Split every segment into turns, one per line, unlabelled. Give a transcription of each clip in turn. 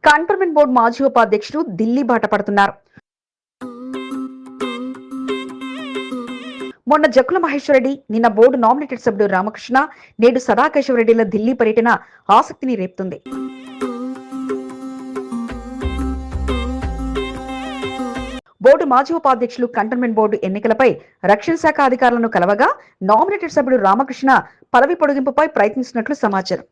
Cantonment board మాజీ ఉపాధ్యక్షుడు ఢిల్లీ బాట పడుతున్నారు. మొన్న జక్కుల మహేశ్వరరెడ్డి, నిన్న బోర్డు నామినేటెడ్ సభ్యుడు రామకృష్ణ, నేడు సదాకేశవరెడ్డిల ఢిల్లీ పర్యటన ఆసక్తిని రేపుతుంది. బోర్డు మాజీ ఉపాధ్యక్షులు కంటోన్మెంట్ బోర్డు ఎన్నికలపై రక్షణ శాఖ అధికారులను కలవగా నామినేటెడ్ సభ్యుడు రామకృష్ణ పదవి పొడిగింపుపై ప్రయత్నిస్తున్నట్లు సమాచారం.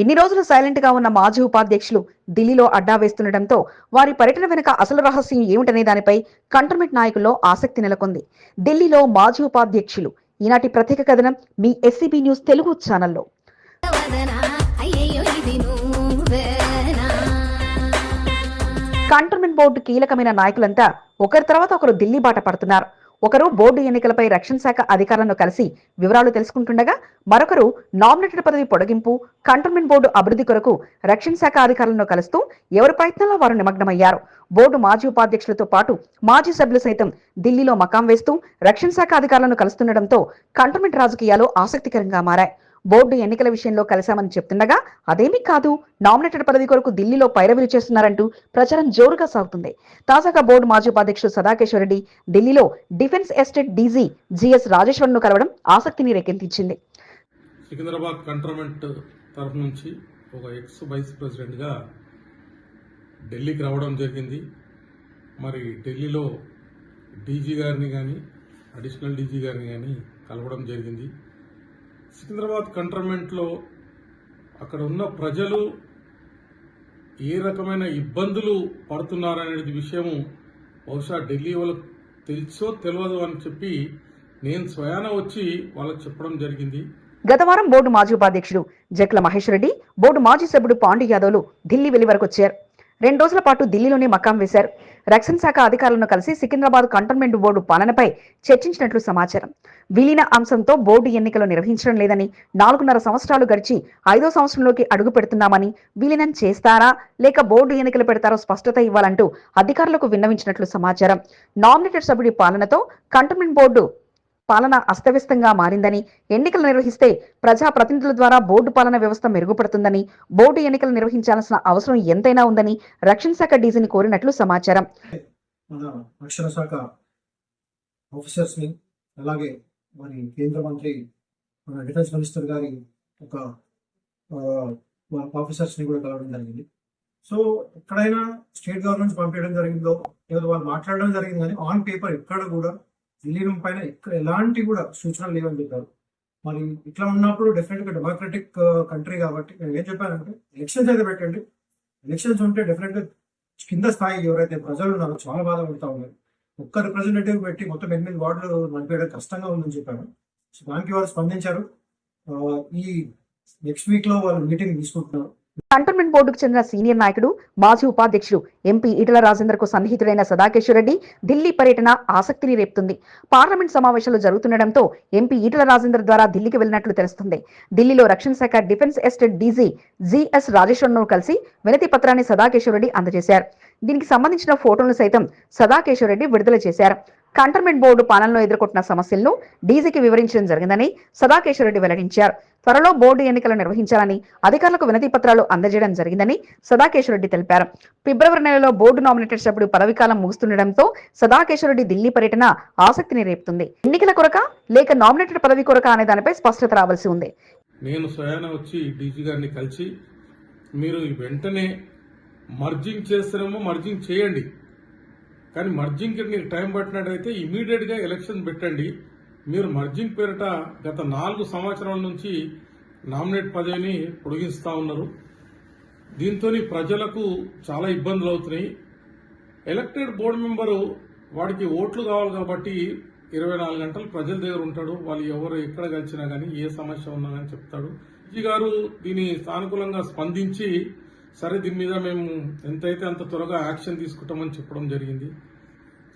ఇన్ని రోజులు సైలెంట్ గా ఉన్న మాజీ ఉపాధ్యక్షులు ఢిల్లీలో అడ్డా వేస్తుండటంతో వారి పర్యటన వెనుక అసలు రహస్యం ఏమిటనే దానిపై కంటోన్మెంట్ నాయకుల్లో ఆసక్తి నెలకొంది. ఢిల్లీలో మాజీ ఉపాధ్యక్షులు ఈనాటి ప్రత్యేక కథనం మీ ఎస్సీబీ న్యూస్ తెలుగు ఛానల్లో. కంటోన్మెంట్ బోర్డు కీలకమైన నాయకులంతా ఒకరి తర్వాత ఒకరు ఢిల్లీ బాట పడుతున్నారు. ఒకరు బోర్డు ఎన్నికలపై రక్షణ శాఖ అధికారులను కలిసి వివరాలు తెలుసుకుంటుండగా, మరొకరు నామినేటెడ్ పదవి పొడిగింపు, కంటోన్మెంట్ బోర్డు అభివృద్ధి కొరకు రక్షణ శాఖ అధికారులను కలుస్తూ ఎవరి ప్రయత్నంలో వారు నిమగ్నమయ్యారు. బోర్డు మాజీ ఉపాధ్యక్షులతో పాటు మాజీ సభ్యులు సైతం ఢిల్లీలో మకాం వేస్తూ రక్షణ శాఖ అధికారులను కలుస్తుండటంతో కంటోన్మెంట్ రాజకీయాలు ఆసక్తికరంగా మారాయి. బోర్డు ఎన్నికల విషయంలో కలిశామని చెప్తుండగా అదేమీ కాదు, నామినేటెడ్ పదవి కొరకు ఢిల్లీలో పైరవీలు చేస్తున్నారంటూ ప్రచారం జోరుగా సాగుతుంది. తాజాగా బోర్డు మాజీ ఉపాధ్యక్షుడు సదాకేశవరెడ్డి ఢిల్లీలో defence estate DG GS Rajeshwar ను కలవడం ఆసక్తిని రేకెత్తించింది.
సికింద్రాబాద్ కంటోన్మెంట్ తరఫు నుంచి ఒక ఎక్స్ వైస్ ప్రెసిడెంట్ గా ఢిల్లీకి రావడం జరిగింది. మరి ఢిల్లీలో డీజీ గారిని కానీ అడిషనల్ డీజీ గారిని కానీ కలవడం జరిగింది. సికింద్రాబాద్ కంటోన్మెంట్లో అక్కడ ఉన్న ప్రజలు ఏ రకమైన ఇబ్బందులు పడుతున్నారనేది విషయము బహుశా ఢిల్లీ వాళ్ళకు తెలుసో తెలియదు అని చెప్పి నేను స్వయాన వచ్చి వాళ్ళకి చెప్పడం జరిగింది.
గత వారం బోర్డు మాజీ ఉపాధ్యక్షుడు జక్కుల మహేశ్వరరెడ్డి, బోర్డు మాజీ సభ్యుడు పాండు యాదవ్లు ఢిల్లీ వెళ్లి వరకు వచ్చారు. 2 రోజుల పాటు ఢిల్లీలోనే మకాం వేశారు. రక్షణ శాఖ అధికారులను కలిసి సికింద్రాబాద్ కంటోన్మెంట్ బోర్డు పాలనపై చర్చించినట్లు సమాచారం. విలీన అంశంతో బోర్డు ఎన్నికలు నిర్వహించడం లేదని, 4.5 సంవత్సరాలు గడిచి 5వ సంవత్సరంలోకి అడుగు పెడుతున్నామని, విలీనం చేస్తారా లేక బోర్డు ఎన్నికలు పెడతారో స్పష్టత ఇవ్వాలంటూ అధికారులకు విన్నవించినట్లు సమాచారం. నామినేటెడ్ సభ్యుడి పాలనతో కంటోన్మెంట్ బోర్డు పాలన అస్తవ్యస్తంగా మారిందని, ఎన్నికలు నిర్వహిస్తే ప్రజాప్రతినిధుల ద్వారా బోర్డు పాలన వ్యవస్థ మెరుగుపడుతుందని, బోర్డు ఎన్నికలు నిర్వహించాల్సిన అవసరం ఎంతైనా ఉందని రక్షణ శాఖ డీజీని కోరినట్లు సమాచారం.
రక్షణ శాఖ ఆఫీసర్స్ ని, అలాగే మరి కేంద్ర మంత్రి డిఫెన్స్ మినిస్టర్ గారి ఒక ఆఫీసర్స్ ని కూడా కలవడం జరిగింది. సో ఎక్కడైనా స్టేట్ గవర్నమెంట్ పంపించడం జరిగిందో లేదా వాళ్ళు మాట్లాడడం జరిగింది కానీ ఆన్ పేపర్ ఎక్కడ కూడా విలీనం పైన ఎలాంటి కూడా సూచనలు లేవని చెప్పారు. మరి ఇట్లా ఉన్నప్పుడు డెఫినెట్ గా డెమోక్రటిక్ కంట్రీ కాబట్టి నేను ఏం చెప్పానంటే ఎలక్షన్స్ అయితే పెట్టండి, ఎలక్షన్స్ ఉంటే డెఫినెట్ గా కింద స్థాయి ఎవరైతే ప్రజలు ఉన్నారో చాలా బాధపడతా ఉన్నారు. ఒక్క రిప్రజెంటేటివ్ పెట్టి మొత్తం 8 వార్డులు నడిపేయడం కష్టంగా ఉందని చెప్పారు. సో దానికి వారు స్పందించారు. ఈ నెక్స్ట్ వీక్ లో వాళ్ళు మీటింగ్ తీసుకుంటున్నారు.
కంటోన్మెంట్ బోర్డుకు చెందిన సీనియర్ నాయకుడు, మాజీ ఉపాధ్యక్షుడు ఎంపీ ఈటల రాజేందర్ కు సన్నిహితుడైన సదాకేశవరెడ్డి ఢిల్లీ పర్యటన ఆసక్తిని రేపుతుంది. పార్లమెంట్ సమావేశాలు జరుగుతుండటంతో ఎంపీ ఈటల రాజేందర్ ద్వారా ఢిల్లీకి వెళ్లినట్లు తెలుస్తుంది. ఢిల్లీలో రక్షణ శాఖ defence estate DG GS Rajeshwar ను కలిసి వినతి పత్రాన్ని సదాకేశవరెడ్డి అందజేశారు. దీనికి సంబంధించిన ఫోటోలను సైతం సదాకేశవరెడ్డి విడుదల చేశారు. కంటోన్మెంట్ బోర్డు పాలనలో ఎదుర్కొంటున్న సమస్యలను డీజీకి వివరించడం జరిగిందని సదాకేశవరెడ్డి వెల్లడించారు. త్వరలో బోర్డు ఎన్నికలు నిర్వహించాలని అధికారులకు వినతి పత్రాలు అందజేయడం జరిగిందని సదాకేశవరెడ్డి తెలిపారు. ఫిబ్రవరి నెలలో బోర్డు నామినేటెడ్ సభ్యుడు పదవీకాలం ముగుస్తుండటంతో సదాకేశవరెడ్డి ఢిల్లీ పర్యటన ఆసక్తిని రేపుతుంది. ఎన్నికల కొరక లేక నామినేటెడ్ పదవి కొరక అనే దానిపై స్పష్టత రావాల్సి ఉంది.
నేను స్వయాన వచ్చి డీజీ గారిని కలిసి మీరు వెంటనే మర్జింగ్ చేస్తారేమో మర్జింగ్ చేయండి, కానీ మర్జింగ్ కి మీరు టైం పట్టినట్టయితే ఇమీడియట్ గా ఎలక్షన్ పెట్టండి. మీరు మర్జింగ్ పేరిట గత 4 సంవత్సరాల నుంచి నామినేట్ పదవిని పొడిగిస్తా ఉన్నారు. దీంతో ప్రజలకు చాలా ఇబ్బందులు అవుతున్నాయి. ఎలక్టెడ్ బోర్డు మెంబరు వాడికి ఓట్లు కావాలి కాబట్టి 24 గంటలు ప్రజల దగ్గర ఉంటాడు. వాళ్ళు ఎవరు ఎక్కడ కలిసినా కానీ ఏ సమస్య ఉన్నా కానీ చెప్తాడు. డీజీ గారు దీని సానుకూలంగా స్పందించి సరే దీని మీద మేము ఎంతైతే అంత త్వరగా యాక్షన్ తీసుకుంటామని చెప్పడం జరిగింది.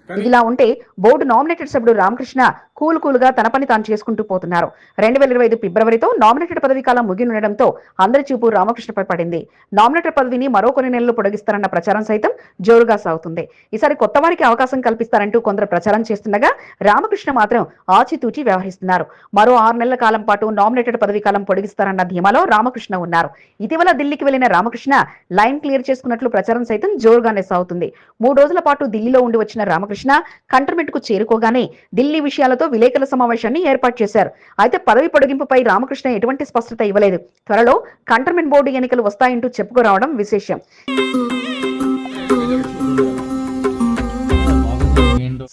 ఇదిలా ఉంటే బోర్డు నామినేటెడ్ సభ్యుడు రామకృష్ణ కూలుగా తన పని తాను చేసుకుంటూ పోతున్నారు. 2025 ఫిబ్రవరితో నామినేటెడ్ పదవీ కాలం ముగినుండడంతో అందరి చూపు రామకృష్ణపై పడింది. నామినేటెడ్ పదవిని మరో కొన్ని నెలలు పొడిగిస్తారన్న ప్రచారం సైతం జోరుగా సాగుతుంది. ఈసారి కొత్త వారికి అవకాశం కల్పిస్తారంటూ కొందరు ప్రచారం చేస్తుండగా రామకృష్ణ మాత్రం ఆచితూచి వ్యవహరిస్తున్నారు. మరో 6 నెలల కాలం పాటు నామినేటెడ్ పదవీ కాలం పొడిగిస్తారన్న ధీమాలో రామకృష్ణ ఉన్నారు. ఇటీవల ఢిల్లీకి వెళ్లిన రామకృష్ణ లైన్ క్లియర్ చేసుకున్నట్లు ప్రచారం సైతం జోరుగానే సాగుతుంది. 3 రోజుల పాటు ఢిల్లీలో ఉండి వచ్చిన రామకృష్ణ కంటోన్మెంట్ కు చేరుకోగానే ఢిల్లీ విషయాలతో విలేకరుల సమావేశాన్ని ఏర్పాటు చేశారు. అయితే పదవి పొడిగింపుపై రామకృష్ణ ఎటువంటి స్పష్టత ఇవ్వలేదు. త్వరలో కంటోన్మెంట్ బోర్డు ఎన్నికలు వస్తాయంటూ చెప్పుకురావడం విశేషం.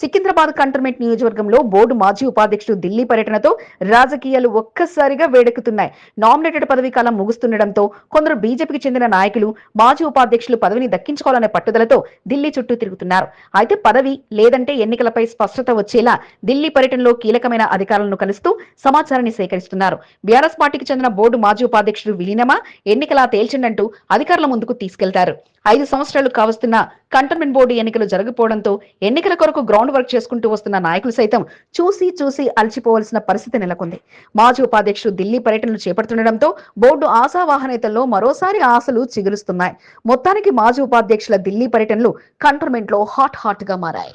సికింద్రాబాద్ కంటోన్మెంట్ నియోజకవర్గంలో బోర్డు మాజీ ఉపాధ్యక్షుడు ఢిల్లీ పర్యటనతో రాజకీయాలు ఒక్కసారిగా వేడెక్కుతున్నాయి. నామినేటెడ్ పదవీ కాలం ముగుస్తుండటంతో కొందరు బీజేపీకి చెందిన నాయకులు మాజీ ఉపాధ్యక్షులు పదవిని దక్కించుకోవాలనే పట్టుదలతో ఢిల్లీ చుట్టూ తిరుగుతున్నారు. అయితే పదవి లేదంటే ఎన్నికలపై స్పష్టత వచ్చేలా ఢిల్లీ పర్యటనలో కీలకమైన అధికారులను కలుస్తూ సమాచారాన్ని సేకరిస్తున్నారు. బీఆర్ఎస్ పార్టీకి చెందిన బోర్డు మాజీ ఉపాధ్యక్షుడు విలీనమా ఎన్నికలా తేల్చిండంటూ అధికారుల ముందుకు తీసుకెళ్తారు. 5 సంవత్సరాలు కావస్తున్న కంటోన్మెంట్ బోర్డు ఎన్నికలు జరగకపోవడంతో ఎన్నికల కొరకు గ్రౌండ్ వర్క్ చేసుకుంటూ వస్తున్న నాయకులు సైతం చూసి అలసిపోవలసిన పరిస్థితి నెలకొంది. మాజీ ఉపాధ్యక్షుడు ఢిల్లీ పర్యటనలు చేపడుతుండటంతో బోర్డు ఆశావాహనేతల్లో మరోసారి ఆశలు చిగురుస్తున్నాయి. మొత్తానికి మాజీ ఉపాధ్యక్షుల ఢిల్లీ పర్యటనలు కంటోన్మెంట్ లో హాట్ గా మారాయి.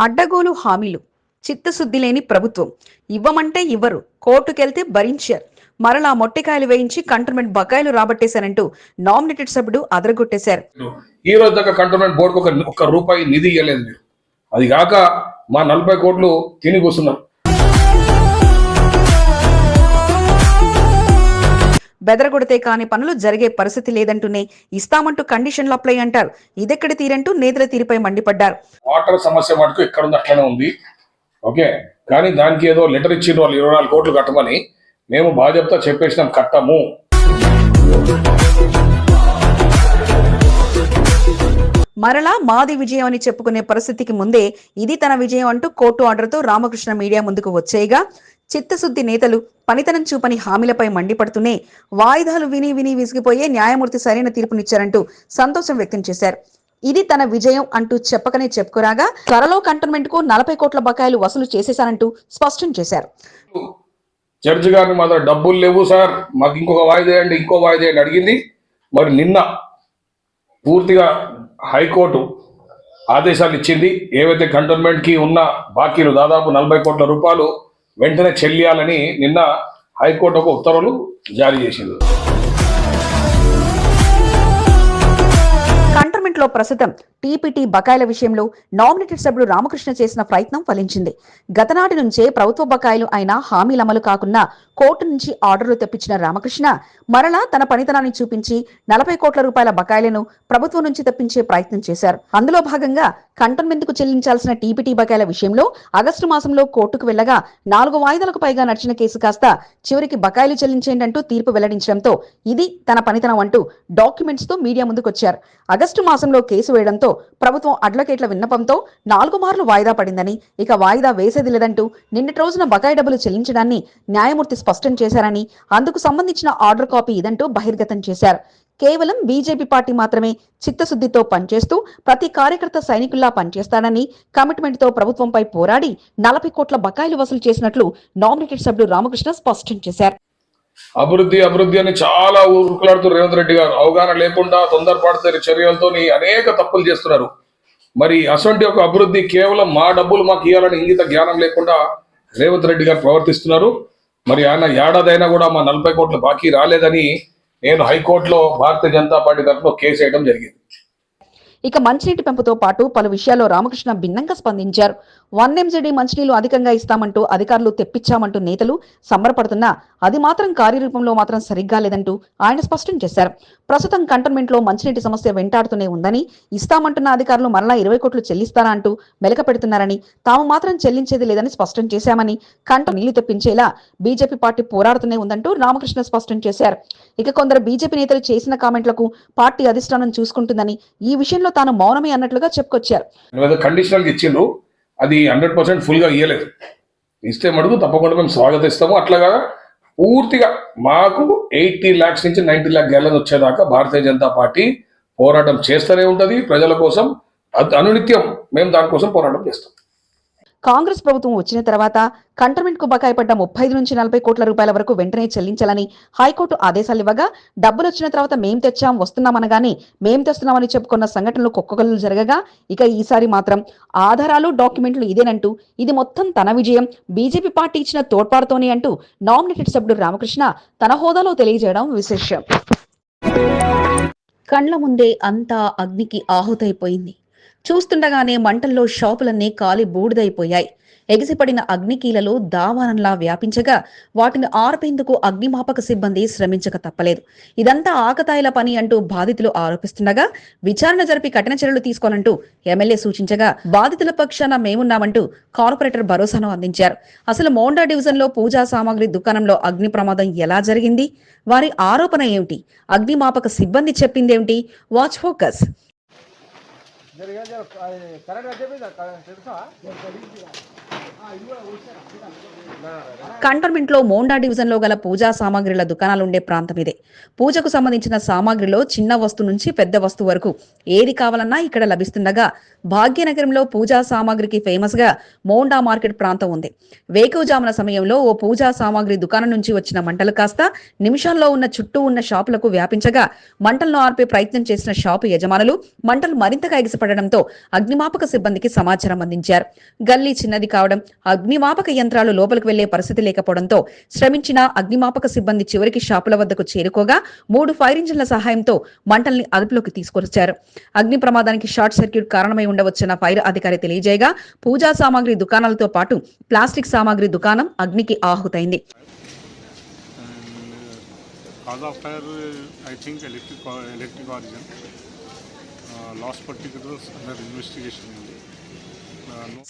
అడ్డగోలు హామీలు, చిత్తశుద్ధి లేని ప్రభుత్వం, ఇవ్వమంటే ఇవ్వరు, కోర్టుకెళ్తే భరించారు, మరలా మొట్టికాయలు వేయించి కంటోన్మెంట్ బకాయిలు రాబట్టేశారంటూ నామినేటెడ్ సభ్యుడు అదరగొట్టేశారు.
ఈ రోజు దాకా కంటోన్మెంట్ బోర్డుకు ఒక్క రూపాయి నిధి ఇవ్వలేదు మీరు. అది కాక మా 40 కోట్లు తిని కూర్చున్నారు.
బెదరగొడితే కాని పనులు జరిగే పరిస్థితి లేదంటూనే ఇస్తామంటూ కండిషన్లు అప్లై అంటారు. ఇదెక్కడి తీరంటూ నేతల తీరుపై మండిపడ్డారు.
వాటర్ సమస్య మటుకు ఎక్కడ ఉంది అట్లనే ఉంది. ఓకే, కానీ దానికి ఏదో లెటర్ ఇచ్చిండ్రు వాళ్ళు 24 కోట్లు కట్టమని. మేము బాధ్యతతో చెప్పేసినాం కట్టము.
మరలా మాది విజయం అని చెప్పుకునే పరిస్థితికి ముందే ఇది తన విజయం అంటూ కోర్టు ఆర్డర్తో రామకృష్ణ మీడియా ముందుకు వచ్చేయగా చిత్తశుద్ధి నేతలు పనితనం చూపని హామీలపై మండిపడుతూనే వాయిదాలు విని విసిగిపోయే న్యాయమూర్తి సరైన తీర్పునిచ్చారంటూ సంతోషం వ్యక్తం చేశారు. ఇది తన విజయం అంటూ చెప్పకనే చెప్పుకోరాగా త్వరలో కంటోన్మెంట్ కు 40 కోట్ల బకాయిలు వసూలు చేసేశారంటూ స్పష్టం చేశారు.
జడ్జి గారిని మా దగ్గర డబ్బులు లేవు సార్, మాకు ఇంకో వాయిదా వేయండి అడిగింది. మరి నిన్న పూర్తిగా హైకోర్టు ఆదేశాలు ఇచ్చింది. ఏవైతే కంటోన్మెంట్ కి ఉన్న బాకీలు దాదాపు 40 కోట్ల రూపాయలు వెంటనే చెల్లియాలని నిన్న హైకోర్టు ఒక ఉత్తర్వులు జారీ చేసింది.
కంటోన్మెంట్ లో ప్రస్తుతం టీపీటీ బకాయిల విషయంలో నామినేటెడ్ సభ్యుడు రామకృష్ణ చేసిన ప్రయత్నం ఫలించింది. గతనాటి నుంచే ప్రభుత్వ బకాయిలు అయినా హామీలు అమలు కాకుండా కోర్టు నుంచి ఆర్డర్లు తెప్పించిన రామకృష్ణ మరలా తన పనితనాన్ని చూపించి 40 కోట్ల రూపాయల బకాయిలను ప్రభుత్వం నుంచి తెప్పించే ప్రయత్నం చేశారు. అందులో భాగంగా కంటోన్మెంట్ కు చెల్లించాల్సిన టీపీటీ బకాయిల విషయంలో ఆగస్టు మాసంలో కోర్టుకు వెళ్లగా 4 వాయిదాలకు పైగా నడిచిన కేసు కాస్త చివరికి బకాయిలు చెల్లించేయండి అంటూ తీర్పు వెల్లడించడంతో ఇది తన పనితనం అంటూ డాక్యుమెంట్స్ తో మీడియా ముందుకొచ్చారు. ఆగస్టు మాసంలో కేసు వేయడంతో ప్రభుత్వం అడ్వకేట్ల విన్నపంతో 4 మార్లు వాయిదా పడిందని, ఇక వాయిదా వేసేది లేదంటూ నిన్నటి రోజున బకాయి డబ్బులు చెల్లించడాన్ని న్యాయమూర్తి స్పష్టం చేశారని, అందుకు సంబంధించిన ఆర్డర్ కాపీ ఇదంటూ బహిర్గతం చేశారు. కేవలం బీజేపీ పార్టీ మాత్రమే చిత్తశుద్ధితో పనిచేస్తూ ప్రతి కార్యకర్త సైనికుల్లా పనిచేస్తాడని, కమిట్మెంట్ తో ప్రభుత్వంపై పోరాడి 40 కోట్ల బకాయిలు వసూలు చేసినట్లు నామినేటెడ్ సభ్యుడు రామకృష్ణ స్పష్టం చేశారు.
అభివృద్ధి అని చాలా ఊరుకులాడుతూ రేవంత్ రెడ్డి గారు అవగాహన లేకుండా తొందరపాటు చర్యలతో అనేక తప్పులు చేస్తున్నారు. మరి అసొంటి ఒక అభివృద్ధి కేవలం మా డబ్బులు మాకు ఇవ్వాలని ఇంగిత జ్ఞానం లేకుండా రేవంత్ రెడ్డి గారు ప్రవర్తిస్తున్నారు. మరి ఆయన ఏడాదైనా కూడా మా 40 కోట్ల బాకీ రాలేదని నేను హైకోర్టులో భారతీయ జనతా పార్టీ తరఫున కేసు వేయడం జరిగింది.
ఇక మంచినీటి పెంపుతో పాటు పలు విషయాల్లో రామకృష్ణ భిన్నంగా స్పందించారు. 1 MCD మంచినీళ్లు అధికంగా ఇస్తామంటూ అధికారులు తెప్పించామంటూ నేతలు సంబరపడుతున్నా అది మాత్రం కార్యరూపంలో మాత్రం సరిగ్గా లేదంటూ ఆయన స్పష్టం చేశారు. ప్రస్తుతం కంటోన్మెంట్ లో మంచినీటి సమస్య వెంటాడుతూనే ఉందని, ఇస్తామంటున్న అధికారులు మరలా 20 కోట్లు చెల్లిస్తారా అంటూ మెలక పెడుతున్నారని, తాము మాత్రం చెల్లించేది లేదని స్పష్టం చేశామని, నీళ్లు తెప్పించేలా బీజేపీ పార్టీ పోరాడుతూనే ఉందంటూ రామకృష్ణ స్పష్టం చేశారు. ఇక కొందరు బీజేపీ నేతలు చేసిన కామెంట్లకు పార్టీ అధిష్టానం చూసుకుంటుందని, ఈ విషయంలో తాను మౌనమే అన్నట్లుగా చెప్పుకొచ్చారు.
కండిషనల్ ఇచ్చిండ్రు, అది 100% ఫుల్ గా ఇయ్యలేదు. ఇస్తే మడుగు తప్పకుండా మేము స్వాగతిస్తాము. అట్లాగా పూర్తిగా మాకు 80 lakhs నుంచి 90 lakh gallons వచ్చేదాకా భారతీయ జనతా పార్టీ పోరాటం చేస్తూనే ఉంటది ప్రజల కోసం. అనునిత్యం మేము దానికోసం పోరాటం చేస్తాం.
కాంగ్రెస్ ప్రభుత్వం వచ్చిన తర్వాత కంటోన్మెంట్ కు బకాయి పడ్డ 35 నుంచి 40 కోట్ల రూపాయల వరకు వెంటనే చెల్లించాలని హైకోర్టు ఆదేశాలు ఇవ్వగా, డబ్బులు వచ్చిన తర్వాత మేం తెచ్చాం వస్తున్నామనగానే మేం తెస్తున్నామని చెప్పుకున్న సంఘటనలు కుక్కగలు జరగగా, ఇక ఈసారి మాత్రం ఆధారాలు డాక్యుమెంట్లు ఇదేనంటూ ఇది మొత్తం తన విజయం, బీజేపీ పార్టీ ఇచ్చిన తోడ్పాటుతోనే అంటూ నామినేటెడ్ సభ్యుడు రామకృష్ణ తన హోదాలో తెలియజేయడం విశేషం. కండ్ల ముందే అంతా అగ్నికి ఆహుతైపోయింది. చూస్తుండగానే మంటల్లో షాపులన్నీ కాలి బూడిదైపోయాయి. ఎగిసిపడిన అగ్నికీలలో దావానంలా వ్యాపించగా వాటిని ఆర్పేందుకు అగ్నిమాపక సిబ్బంది శ్రమించక తప్పలేదు. ఇదంతా ఆకతాయిల పని అంటూ బాధితులు ఆరోపిస్తుండగా, విచారణ జరిపి కఠిన చర్యలు తీసుకోవాలంటూ ఎమ్మెల్యే సూచించగా, బాధితుల పక్షాన మేమున్నామంటూ కార్పొరేటర్ భరోసాను అందించారు. అసలు మోండా డివిజన్ లో పూజా సామాగ్రి దుకాణంలో అగ్ని ప్రమాదం ఎలా జరిగింది? వారి ఆరోపణ ఏమిటి? అగ్నిమాపక సిబ్బంది చెప్పిందేమిటి? Watch focus. కంటోన్మెంట్ లో మోండా డివిజన్ లో గల పూజా సామాగ్రిల దుకాణాలుండే ప్రాంతం ఇదే. పూజకు సంబంధించిన సామాగ్రిలో చిన్న వస్తువు నుంచి పెద్ద వస్తువు వరకు ఏది కావాలన్నా ఇక్కడ లభిస్తుండగా, భాగ్యనగరంలో పూజా సామాగ్రికి ఫేమస్ గా మోండా మార్కెట్ ప్రాంతం ఉంది. వేకువజామున సమయంలో ఓ పూజా సామాగ్రి దుకాణం నుంచి వచ్చిన మంటలు కాస్త నిమిషాల్లో ఉన్న చుట్టూ ఉన్న షాపులకు వ్యాపించగా, మంటలను ఆర్పే ప్రయత్నం చేసిన షాపు యజమానులు మంటలు మరింతగా ఎగిసిపడడంతో అగ్నిమాపక సిబ్బందికి సమాచారం అందించారు. గల్లీ చిన్నది కావడం, అగ్నిమాపక యంత్రాలు లోపలికి వెళ్లే పరిస్థితి లేకపోవడంతో శ్రమించిన అగ్నిమాపక సిబ్బంది చివరికి షాపుల వద్దకు చేరుకోగా 3 ఫైర్ ఇంజిన్ల సహాయంతో మంటల్ని అదుపులోకి తీసుకొచ్చారు. అగ్ని ప్రమాదానికి షార్ట్ సర్క్యూట్ కారణమై ఉండవచ్చన్న ఫైర్ అధికారి తెలియజేయగా, పూజా సామాగ్రి దుకాణాలతో పాటు ప్లాస్టిక్ సామాగ్రి దుకాణం అగ్నికి ఆహుతైంది.
Cause of fire, I think electric origin. Lost particulars under investigation.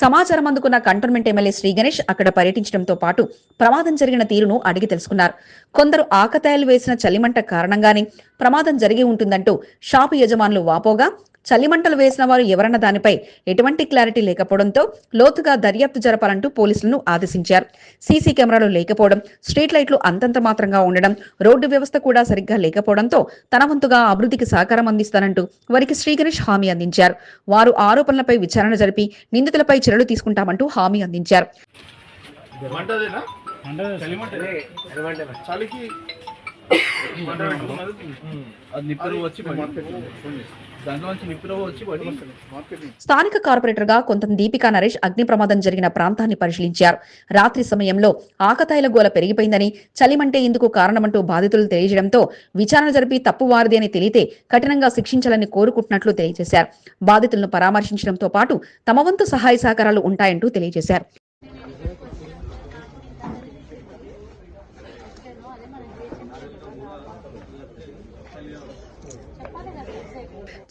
సమాచారం అందుకున్న కంటోన్మెంట్ ఎమ్మెల్యే శ్రీ గణేష్ అక్కడ పర్యటించడంతో పాటు ప్రమాదం జరిగిన తీరును అడిగి తెలుసుకున్నారు. కొందరు ఆకతాయిలు వేసిన చలిమంట కారణంగానే ప్రమాదం జరిగి ఉంటుందంటూ షాపు యజమానులు వాపోగా, చలిమంటలు వేసిన వారు ఎవరన్న దానిపై ఎటువంటి క్లారిటీ లేకపోవడంతో లోతుగా దర్యాప్తు జరపాలంటూ పోలీసులను ఆదేశించారు. సీసీ కెమెరాలు లేకపోవడం, స్ట్రీట్ లైట్లు అంతంత మాత్రంగా ఉండడం, రోడ్డు వ్యవస్థ కూడా సరిగ్గా లేకపోవడంతో తన వంతుగా అభివృద్ధికి సహకారం అందిస్తానంటూ వారికి శ్రీ గణేష్ హామీ అందించారు. వారు ఆరోపణలపై విచారణ జరిపి నిందితులపై చర్యలు తీసుకుంటామంటూ హామీ అందించారు. స్థానిక కార్పొరేటర్ గా కొంత దీపికా నరేష్ అగ్ని ప్రమాదం జరిగిన ప్రాంతాన్ని పరిశీలించారు. రాత్రి సమయంలో ఆకతాయిల గోల పెరిగిపోయిందని, చలిమంటే ఇందుకు కారణమంటూ బాధితులు తెలియజేయడంతో విచారణ జరిపి తప్పు వారిది అని తెలియతే కఠినంగా శిక్షించాలని కోరుకుంటున్నట్లు తెలియజేశారు. బాధితులను పరామర్శించడంతో పాటు తమ వంతు సహాయ సహకారాలు ఉంటాయంటూ తెలియజేశారు.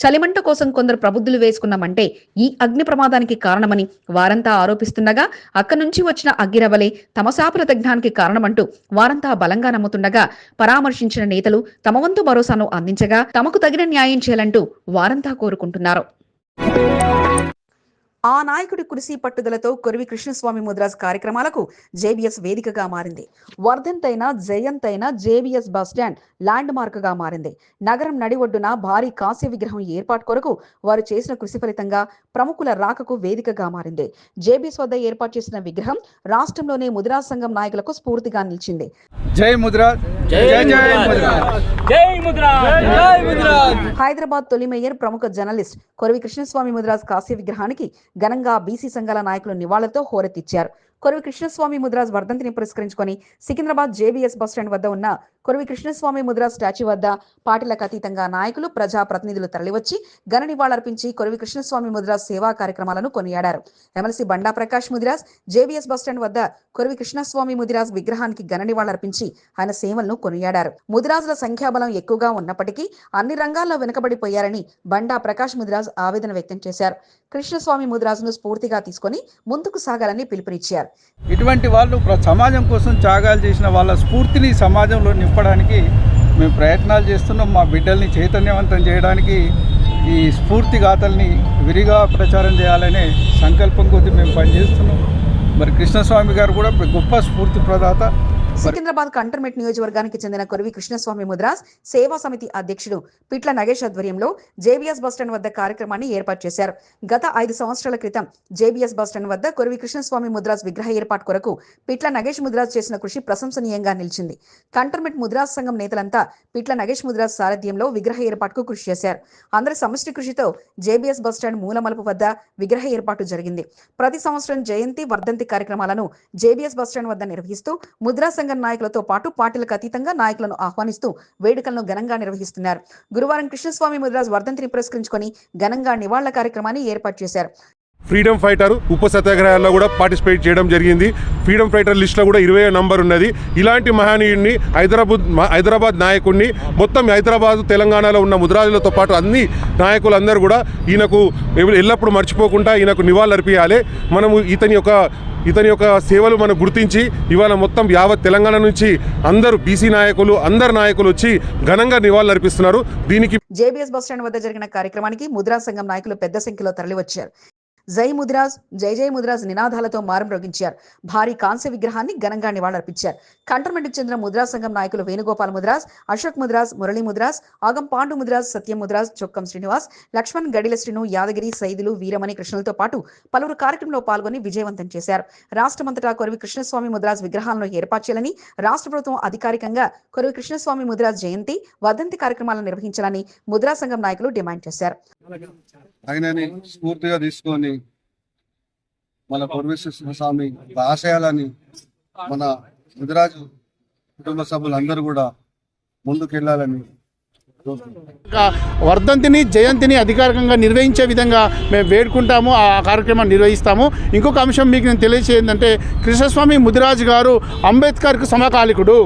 చలిమంట కోసం కొందరు ప్రబుద్ధులు వేసుకున్నామంటే ఈ అగ్ని ప్రమాదానికి కారణమని వారంతా ఆరోపిస్తుండగా, అక్కడి నుంచి వచ్చిన అగ్గిరవలే తమ శాపుల దగ్నానికి కారణమంటూ వారంతా బలంగా నమ్ముతుండగా, పరామర్శించిన నేతలు తమ వంతు భరోసాను అందించగా తమకు తగిన న్యాయం చేయాలంటూ వారంతా కోరుకుంటున్నారు. ఆ నాయకుడి కృషి పట్టుదలతో కొరివి కృష్ణస్వామి ముద్రాజ్ కార్యక్రమాలకు జేబీఎస్ వేదికగా మారింది. వర్ధంతైన జయంతైన జేబీఎస్ బస్టాండ్ ల్యాండ్ మార్క్ గా మారింది. నగరం నడి ఒడ్డున భారీ కాంస్య విగ్రహం ఏర్పాటు కొరకు వారు చేసిన కృషి ఫలితంగా ప్రముఖుల రాకకు వేదికగా మారింది. జేబీఎస్ వద్ద ఏర్పాటు చేసిన విగ్రహం రాష్ట్రంలోనే ముద్రాజ్ సంఘం నాయకులకు స్ఫూర్తిగా నిలిచింది.
జై ముద్రాజ్, జై జై ముద్రాజ్, జై ముద్రాజ్, జై ముద్రాజ్.
హైదరాబాద్ తొలి మేయర్, ప్రముఖ జర్నలిస్ట్ కొరివి కృష్ణస్వామి ముద్రాజ్ కాంస్య విగ్రహానికి ఘనంగా బీసీ సంఘాల నాయకులు నివాళులతో హోరెత్తిచ్చారు. కొరివి కృష్ణస్వామి ముద్రాజ్ వర్ధంతిని పురస్కరించుకొని సికింద్రాబాద్ జేబీఎస్ బస్టాండ్ వద్ద ఉన్న కొరివి కృష్ణస్వామి ముద్రాజ్ స్టాచ్యూ వద్ద పార్టీలకు అతీతంగా నాయకులు, ప్రజా ప్రతినిధులు తరలివచ్చి ఘన నివాళులర్పించి కొరివి కృష్ణస్వామి ముద్రాజ్ సేవా కార్యక్రమాలను కొనియాడారు. ఎమ్మెల్సీ బండా ప్రకాష్ ముదిరాజ్ జేబీఎస్ బస్టాండ్ వద్ద కొరివి కృష్ణస్వామి ముదిరాజ్ విగ్రహానికి ఘన నివాళులర్పించి ఆయన సేవలను కొనియాడారు. ముదిరాజుల సంఖ్యాబలం ఎక్కువగా ఉన్నప్పటికీ అన్ని రంగాల్లో వెనుకబడిపోయారని బండా ప్రకాష్ ముదిరాజ్ ఆవేదన వ్యక్తం చేశారు. కృష్ణస్వామి ముదిరాజ్ను స్ఫూర్తిగా తీసుకుని ముందుకు సాగాలని పిలుపునిచ్చారు.
ఇటువంటి వాళ్ళు సమాజం కోసం త్యాగాలు చేసిన వాళ్ళ స్ఫూర్తిని సమాజంలో నింపడానికి మేము ప్రయత్నాలు చేస్తున్నాం. మా బిడ్డల్ని చైతన్యవంతం చేయడానికి ఈ స్ఫూర్తి గాథల్ని విరిగా ప్రచారం చేయాలనే సంకల్పం కొద్దీ మేము పనిచేస్తున్నాం. మరి కృష్ణస్వామి గారు కూడా గొప్ప స్ఫూర్తి ప్రదాత.
సికింద్రాబాద్ కంటోన్మెంట్ నియోజకవర్గానికి చెందిన కొరివి కృష్ణస్వామి ముద్రాస్ సేవా సమితి అధ్యక్షుడు పిట్ల నగేష్ ఆధ్వర్యంలో జేబీఎస్ బస్టాండ్ వద్ద కార్యక్రమాన్ని ఏర్పాటు చేశారు. గత 5 సంవత్సరాల క్రితం జేబీఎస్ బస్టాండ్ వద్ద కొరివి కృష్ణస్వామి ముద్రాస్ విగ్రహ ఏర్పాటు కొరకు పిట్ల నగేష్ ముద్రాస్ చేసిన కృషి ప్రశంసనీయంగా నిలిచింది. కంటోన్మెంట్ ముద్రాస్ సంఘం నేతలంతా పిట్ల నగేష్ ముద్రాస్ సారథ్యంలో విగ్రహ ఏర్పాటుకు కృషి చేశారు. అందరి సమిష్టి కృషితో జేబీఎస్ బస్టాండ్ మూలమలుపు వద్ద విగ్రహ ఏర్పాటు జరిగింది. ప్రతి సంవత్సరం జయంతి వర్ధంతి కార్యక్రమాలను జేబీఎస్ బస్టాండ్ వద్ద నిర్వహిస్తూ ముద్రా సంఘం నాయకులతో పాటు పార్టీలకు అతీతంగా నాయకులను ఆహ్వానిస్తూ వేడుకలను ఘనంగా నిర్వహిస్తున్నారు. గురువారం కృష్ణస్వామి ముద్రాస్ వర్ధంతిని పురస్కరించుకొని ఘనంగా నివాళుల కార్యక్రమాన్ని ఏర్పాటు చేశారు.
ఫ్రీడమ్ ఫైటర్ ఉప సత్యాగ్రహాల్లో కూడా పార్టిసిపేట్ చేయడం జరిగింది. ఫ్రీడమ్ ఫైటర్ లిస్టులో కూడా 20వ నంబర్ ఉన్నది. ఇలాంటి మహనీయుడిని హైదరాబాద్ నాయకుడిని మొత్తం హైదరాబాద్ తెలంగాణలో ఉన్న ముద్రాజులతో పాటు అన్ని నాయకులందరూ కూడా ఈయనకు ఎల్లప్పుడూ మర్చిపోకుండా ఈయనకు నివాళులర్పియాలి. మనము ఇతని యొక్క సేవలు మనం గుర్తించి ఇవాళ మొత్తం యావత్ తెలంగాణ నుంచి అందరూ బీసీ నాయకులు అందరు నాయకులు వచ్చి ఘనంగా నివాళులర్పిస్తున్నారు. దీనికి
జేబీఎస్ బస్టాండ్ వద్ద జరిగిన కార్యక్రమానికి ముద్రా సంఘం నాయకులు పెద్ద సంఖ్యలో తరలివచ్చారు. జై ముద్రాజ్ జై జై ముద్రాజ్ నినాదాలతో మారుమ్రోగించారు. భారీ కాంస్య విగ్రహాన్ని ఘనంగా నివాళులర్పించారు. కంటోన్మెంట్కు చెందిన ముద్రా సంఘం నాయకులు వేణుగోపాల్ ముద్రాజ్, అశోక్ ముద్రాజ్, మురళీ ముద్రాజ్, ఆగం పాండు ముద్రాజ్, సత్యం ముద్రాజ్, చొక్కం శ్రీనివాస్, లక్ష్మణ్ గడిల శ్రీను, యాదగిరి, సైదులు, వీరమణి కృష్ణలతో పాటు పలువురు కార్యక్రమంలో పాల్గొని విజయవంతం చేశారు. రాష్ట్రమంతటా కొరివి కృష్ణస్వామి ముద్రాజ్ విగ్రహాలను ఏర్పాటు చేయాలని రాష్ట్ర ప్రభుత్వం అధికారికంగా కొరివి కృష్ణస్వామి ముద్రాజ్ జయంతి వర్ధంతి కార్యక్రమాలను నిర్వహించాలని ముద్రా సంఘం నాయకులు డిమాండ్ చేశారు.
ఆయనని స్ఫూర్తిగా తీసుకొని మన కొరివి కృష్ణస్వామి ఆశయాలని మన ముదిరాజు కుటుంబ సభ్యులందరూ కూడా ముందుకెళ్లాలని
వర్ధంతిని జయంతిని అధికారికంగా నిర్వహించే విధంగా మేము వేడుకుంటాము, ఆ కార్యక్రమాన్ని నిర్వహిస్తాము. ఇంకొక అంశం మీకు నేను తెలియజేయందంటే కృష్ణస్వామి ముదిరాజు గారు అంబేద్కర్కు సమకాలికుడు.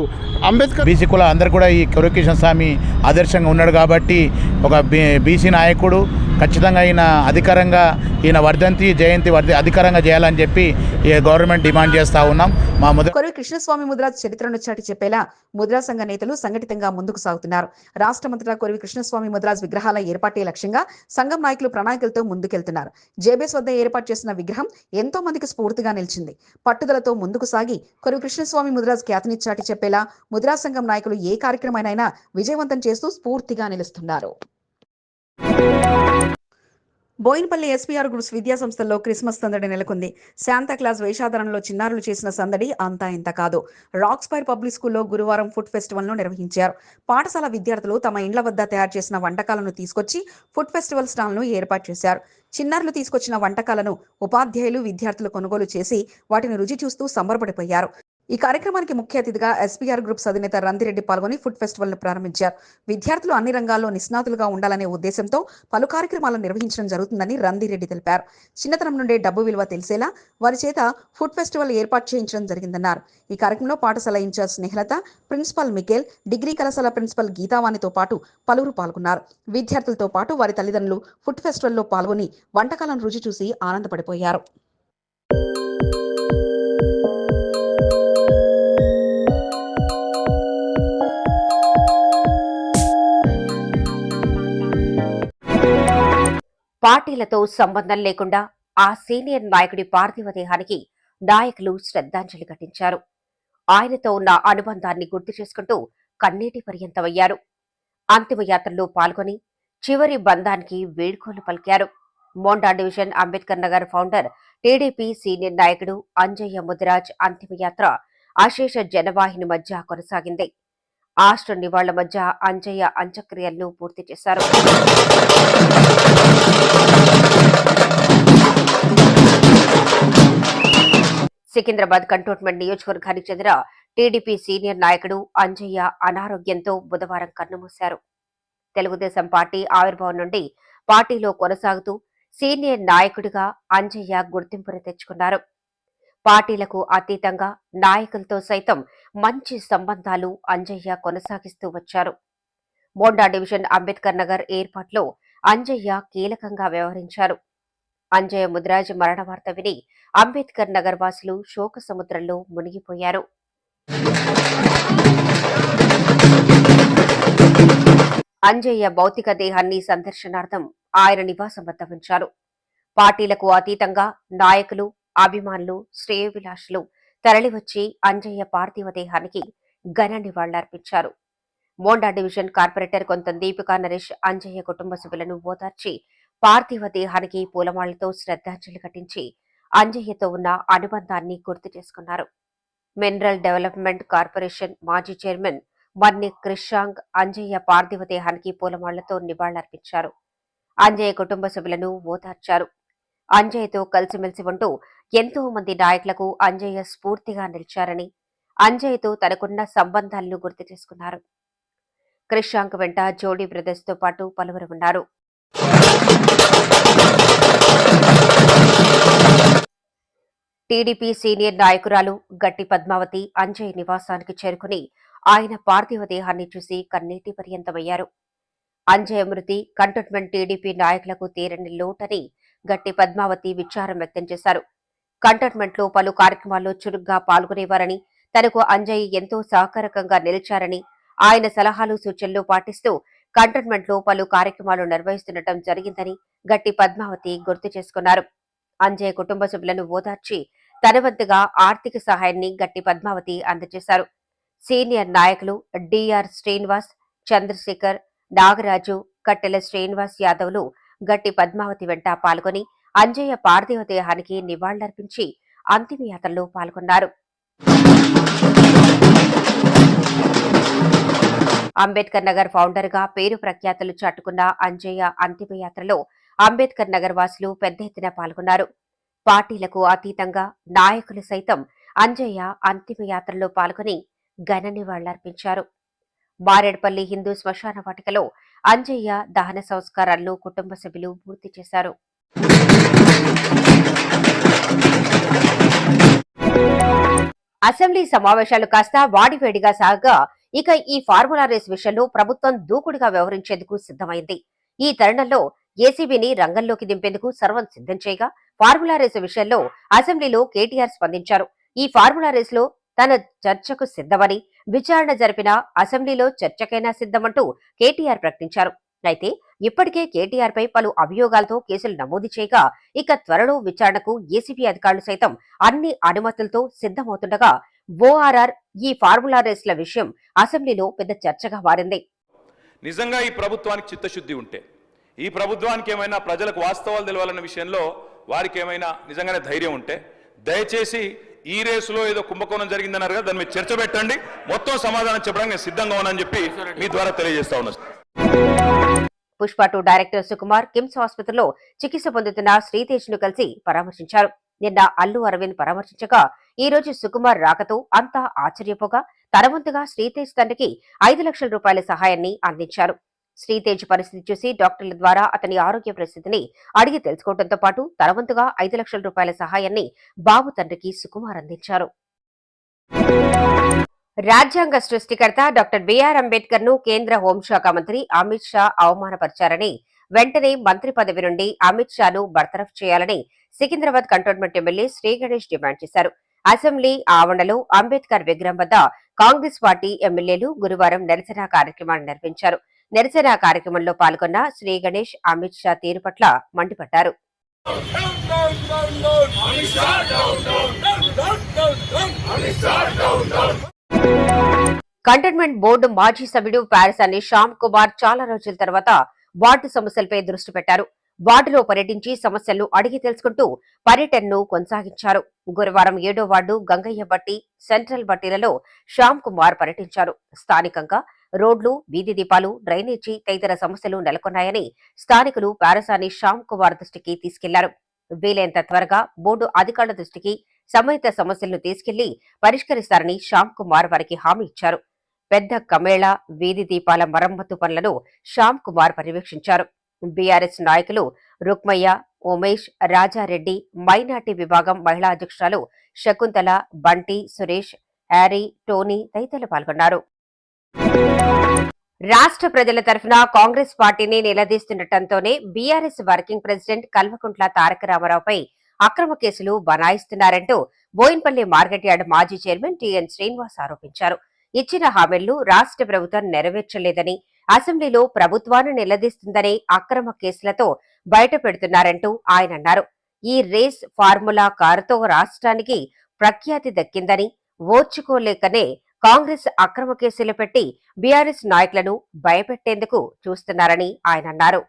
అంబేద్కర్
బీసీ కుల అందరు కూడా ఈ కొరివి కృష్ణస్వామి ఆదర్శంగా ఉన్నాడు కాబట్టి ఒక బీసీ నాయకుడు ఖచ్చితంగా ఈయన అధికారంగా ఈయన వర్ధంతి జయంతి అధికారంగా చేయాలని చెప్పి గవర్నమెంట్ డిమాండ్ చేస్తూ ఉన్నాం. మా
కొరివి కృష్ణస్వామి ముద్రాజ్ చరిత్రను చాటి చెప్పేలా ముద్రా సంఘ నేతలు సంఘటితంగా ముందుకు సాగుతున్నారు. రాష్ట్రమంతటా కొరివి కృష్ణస్వామి ముద్రాజ్ విగ్రహాల ఏర్పాటే లక్ష్యంగా సంఘం నాయకులు ప్రణాళికలతో ముందుకెళ్తున్నారు. జేబీఎస్ వద్ద ఏర్పాటు చేసిన విగ్రహం ఎంతో మందికి స్ఫూర్తిగా నిలిచింది. పట్టుదలతో ముందుకు సాగి కొరివి కృష్ణస్వామి ముద్రాజ్ ఖ్యాతిని చాటి చెప్పేలా ముద్రా సంఘం నాయకులు ఏ కార్యక్రమానైనా విజయవంతం చేస్తూ స్ఫూర్తిగా నిలుస్తున్నారు. బోయినపల్లి ఎస్పీఆర్ గ్రూప్స్ విద్యా సంస్థల్లో క్రిస్మస్ సందడి నెలకొంది. శాంతాక్లాస్ వేషాధారణలో చిన్నారులు చేసిన సందడి అంతా ఇంత కాదు. రాక్స్పైర్ పబ్లిక్ స్కూల్లో గురువారం ఫుడ్ ఫెస్టివల్ ను నిర్వహించారు. పాఠశాల విద్యార్థులు తమ ఇండ్ల వద్ద తయారు చేసిన వంటకాలను తీసుకొచ్చి ఫుడ్ ఫెస్టివల్ స్టాల్ ను ఏర్పాటు చేశారు. చిన్నారులు తీసుకొచ్చిన వంటకాలను ఉపాధ్యాయులు విద్యార్థులు కొనుగోలు చేసి వాటిని రుచి చూస్తూ సంబరపడిపోయారు. ఈ కార్యక్రమానికి ముఖ్య అతిథిగా ఎస్పీఆర్ గ్రూప్స్ అధినేత రందిరెడ్డి పాల్గొని ఫుడ్ ఫెస్టివల్ ను ప్రారంభించారు. విద్యార్థులు అన్ని రంగాల్లో నిష్ణాతులుగా ఉండాలనే ఉద్దేశంతో పలు కార్యక్రమాలను నిర్వహించడం జరుగుతుందని రందిరెడ్డి తెలిపారు. చిన్నతనం నుండే డబ్బు విలువ తెలిసేలా వారి చేత ఫుడ్ ఫెస్టివల్ ఏర్పాటు చేయించడం జరిగిందన్నారు. ఈ కార్యక్రమంలో పాఠశాల incharge Snehalatha, principal Michael, degree కళాశాల ప్రిన్సిపల్ గీతావాణితో పాటు పలువురు పాల్గొన్నారు. విద్యార్థులతో పాటు వారి తల్లిదండ్రులు ఫుడ్ ఫెస్టివల్ లో పాల్గొని వంటకాలను రుచి చూసి ఆనందపడిపోయారు.
పార్టీలతో సంబంధం లేకుండా ఆ సీనియర్ నాయకుడి పార్థివ దేహానికి నాయకులు శ్రద్ధాంజలి ఘటించారు. ఆయనతో ఉన్న అనుబంధాన్ని గుర్తు చేసుకుంటూ కన్నీటి పర్యంతమయ్యారు. అంతిమయాత్రలో పాల్గొని చివరి బంధానికి వేడుకోలు పలికారు. Monda division Ambedkar Nagar founder TDP senior నాయకుడు అంజయ్య ముదిరాజ్ అంతిమయాత్ర అశేష జనవాహిని మధ్య కొనసాగింది. ఆష్ట నివాళుల మధ్య అంజయ్య అంత్యక్రియలను పూర్తి చేశారు. సికింద్రాబాద్ కంటోన్మెంట్ నియోజకవర్గానికి చెందిన టీడీపీ సీనియర్ నాయకుడు అంజయ్య అనారోగ్యంతో బుధవారం కన్నుమూశారు. తెలుగుదేశం పార్టీ ఆవిర్భావం నుండి పార్టీలో కొనసాగుతూ సీనియర్ నాయకుడిగా అంజయ్య గుర్తింపును తెచ్చుకున్నారు. పార్టీలకు అతీతంగా నాయకులతో సైతం మంచి సంబంధాలు అంజయ్య కొనసాగిస్తూ వచ్చారు. మోండా డివిజన్ అంబేద్కర్ నగర్ ఏర్పాట్లో అంజయ్య కీలకంగా వ్యవహరించారు. అంజయ్య ముదిరాజ్ మరణ వార్త విని అంబేద్కర్ నగర్ వాసులు శోక సముద్రంలో మునిగిపోయారు. అంజయ్య భౌతిక దేహాన్ని సందర్శనార్థం ఆయన నివాసం వద్ద ఉంచారు. పార్టీలకు అతీతంగా నాయకులు, అభిమానులు, శ్రేయోభిలాషులు తరలివచ్చి అంజయ్య పార్థివ దేహానికి ఘన నివాళులర్పించారు. మోండా డివిజన్ కార్పొరేటర్ కొంతం దీపికా నరేష్ అంజయ్య కుటుంబ సభ్యులను ఓదార్చి పార్థివ దేహానికి పూలమాలతో శ్రద్ధాంజలి ఘటించి అంజయ్యతో ఉన్న అనుబంధాన్ని గుర్తు చేసుకున్నారు. మినరల్ డెవలప్మెంట్ కార్పొరేషన్ మాజీ చైర్మన్ మన్ని క్రిషాంగ్ అంజయ్య పార్థివ దేహానికి పూలమాలతో నివాళులర్పించారు. అంజయ్య కుటుంబ సభ్యులను ఓదార్చారు. అంజయ్యతో కలిసిమెలిసి ఉంటూ ఎంతో మంది నాయకులకు అంజయ్య స్ఫూర్తిగా నిలిచారని, అంజయ్యతో తనకున్న సంబంధాలను గుర్తు చేసుకున్నారు. క్రిషాంక్ వెంట జోడీ బ్రదర్స్ తో పాటు పలువురు ఉన్నారు. టీడీపీ సీనియర్ నాయకురాలు గట్టి పద్మావతి అంజయ్య నివాసానికి చేరుకుని ఆయన పార్థివ దేహాన్ని చూసి కన్నీటి పర్యంతమయ్యారు. అంజయ్య మృతి కంటోన్మెంట్ టీడీపీ నాయకులకు తీరని లోటని గట్టి పద్మావతి విచారం వ్యక్తం చేశారు. కంటోన్మెంట్ లో పలు కార్యక్రమాల్లో చురుగ్గా పాల్గొనేవారని, తనకు అంజయ్య ఎంతో సహకారకంగా నిలిచారని, ఆయన సలహాలు సూచనలు పాటిస్తూ కంటోన్మెంట్ లో పలు కార్యక్రమాలు నిర్వహిస్తుండటం జరిగిందని గట్టి పద్మావతి గుర్తు చేసుకున్నారు. అంజయ్య కుటుంబ సభ్యులను ఓదార్చి తన వంతుగా ఆర్థిక సహాయాన్ని గట్టి పద్మావతి అందజేశారు. సీనియర్ నాయకులు డిఆర్ శ్రీనివాస్, చంద్రశేఖర్, నాగరాజు, కట్టెల శ్రీనివాస్ యాదవ్లు గట్టి పద్మావతి వెంట పాల్గొని అంజయ్య పార్థివ దేహానికి నివాళులర్పించి అంతిమయాత్రలో పాల్గొన్నారు. అంబేద్కర్ నగర్ ఫౌండర్ గా పేరు ప్రఖ్యాతులు చాటుకున్న అంజయ్య అంతిమయాత్రలో అంబేద్కర్ నగర్ వాసులు పెద్ద ఎత్తున పాల్గొన్నారు. పార్టీలకు అతీతంగా నాయకులు సైతం అంజయ్య అంతిమయాత్రలో పాల్గొని ఘన నివాళులర్పించారు. మారేడ్పల్లి హిందూ శ్మశాన వాటికలో అంజయ్య దహన సంస్కారాలను కుటుంబ సభ్యులు పూర్తి చేశారు. అసెంబ్లీ సమావేశాలు కాస్త వాడివేడిగా సాగగా ఇక ఈ ఫార్ములా రేస్ విషయంలో ప్రభుత్వం దూకుడుగా వ్యవహరించేందుకు సిద్ధమైంది. ఈ తరుణంలో ఏసీబీని రంగంలోకి దింపేందుకు సర్వం సిద్ధం చేయగా ఫార్ములా రేసు విషయంలో అసెంబ్లీలో కేటీఆర్ స్పందించారు. ఈ ఫార్ములా రేసులో తన చర్చకు సిద్ధమని, విచారణ జరిపిన అసెంబ్లీలో చర్చకైనా సిద్ధమంటూ కేటీఆర్ ప్రకటించారు. అయితే ఇప్పటికే కేటీఆర్ పై పలు అభియోగాలతో కేసులు నమోదు చేయగా ఇక త్వరలో విచారణకు ఏసీబీ అధికారులు సైతం అన్ని అనుమతులతో సిద్ధమవుతుండగా ఓఆర్ఆర్ ఈ ఫార్ములా రేసుల విషయం అసెంబ్లీలో పెద్ద చర్చగా మారింది.
నిజంగా ఈ ప్రభుత్వానికి చిత్తశుద్ధి ఉంటే, ఈ ప్రభుత్వానికి ఏమైనా ప్రజలకు వాస్తవాలు తెలవాలన్న విషయంలో వారికి ఏమైనా నిజంగానే ధైర్యం ఉంటే దయచేసి ఈ రేసులో ఏదో కుంభకోణం జరిగిందన్నారు కదా, దాని మీద చర్చ పెట్టండి, మొత్తం సమాధానం చెప్పడానికి నేను సిద్ధంగా ఉన్నానని చెప్పి మీ ద్వారా తెలియజేస్తా ఉన్నా.
పుష్ప 2 డైరెక్టర్ సుకుమార్ కిమ్స్ ఆసుపత్రిలో చికిత్స పొందుతున్న శ్రీతేజ్ ను కలిసి పరామర్శించారు. నిన్న అల్లు అరవింద్ పరామర్శించగా ఈ రోజు సుకుమార్ రాకతో అంతా ఆశ్చర్యపోగా తన వంతుగా శ్రీతేజ్ తండ్రికి 5 లక్షల రూపాయల సహాయాన్ని అందించారు. శ్రీతేజ్ పరిస్థితి చూసి డాక్టర్ల ద్వారా అతని ఆరోగ్య పరిస్థితిని అడిగి తెలుసుకోవడంతో పాటు తన వంతుగా 5 లక్షల రూపాయల సహాయాన్ని బాబు తండ్రికి సుకుమార్ అందించారు. రాజ్యాంగ సృష్టికర్త డాక్టర్ బిఆర్ అంబేద్కర్ ను కేంద్ర హోంశాఖ మంత్రి అమిత్ షా అవమానపరిచారని, వెంటనే మంత్రి పదవి నుండి అమిత్ షాను బర్తరఫ్ చేయాలని Secunderabad cantonment MLA Sri Ganesh demand చేశారు. అసెంబ్లీ ఆవరణలో అంబేద్కర్ విగ్రహం వద్ద కాంగ్రెస్ పార్టీ ఎమ్మెల్యేలు గురువారం నిరసన కార్యక్రమాన్ని నిర్వహించారు. నిరసన కార్యక్రమంలో పాల్గొన్న శ్రీ గణేష్ అమిత్ షా తీరు పట్ల మండిపడ్డారు. కంటోన్మెంట్ బోర్డు మాజీ సభ్యుడు పారసాని శ్యామ్ కుమార్ చాలా రోజుల తర్వాత వార్డు సమస్యలపై దృష్టి పెట్టారు. వార్డులో పర్యటించి సమస్యలను అడిగి తెలుసుకుంటూ పర్యటనను కొనసాగించారు. గురువారం 7వ వార్డు గంగయ్య బట్టి, సెంట్రల్ బట్టీలలో శ్యామ్ కుమార్ పర్యటించారు. స్థానికంగా రోడ్లు, వీధి దీపాలు, డ్రైనేజీ తదితర సమస్యలు నెలకొన్నాయని స్థానికులు పారసాని శ్యామ్ కుమార్ దృష్టికి తీసుకెళ్లారు. వీలైనంత త్వరగా బోర్డు అధికారుల దృష్టికి సంబంధిత సమస్యలను తీసుకెళ్లి పరిష్కరిస్తారని శ్యామ్ కుమార్ వారికి హామీ ఇచ్చారు. పెద్ద కమేళా, వీధి దీపాల మరమ్మతు పనులను శ్యామ్ కుమార్ పర్యవేక్షించారు. బీఆర్ఎస్ నాయకులు రుక్మయ్య, ఉమేష్, రాజారెడ్డి, మైనార్టీ విభాగం మహిళా అధ్యక్షురాలు శకుంతల, బంటి, సురేష్, హ్యారీ, టోనీ తదితరులు పాల్గొన్నారు. రాష్ట్ర ప్రజల తరఫున కాంగ్రెస్ పార్టీని నిలదీస్తుండటంతోనే BRS working president Kalvakuntla Taraka రామారావుపై అక్రమ కేసులు బనాయిస్తున్నారంటూ బోయిన్పల్లి మార్కెట్ యార్డ్ మాజీ చైర్మన్ టిఎన్ శ్రీనివాస్ ఆరోపించారు. ఇచ్చిన హామీలను రాష్ట్ర ప్రభుత్వం నెరవేర్చలేదని, అసెంబ్లీలో ప్రభుత్వాన్ని నిలదీస్తుందనే అక్రమ కేసులతో బయట పెడుతున్నారంటూ ఆయన అన్నారు. ఈ రేస్ ఫార్ములా కారుతో రాష్ట్రానికి ప్రఖ్యాతి దక్కిందని ఓర్చుకోలేకనే కాంగ్రెస్ అక్రమ కేసులు పెట్టి బీఆర్ఎస్ నాయకులను భయపెట్టేందుకు చూస్తున్నారని ఆయన అన్నారు.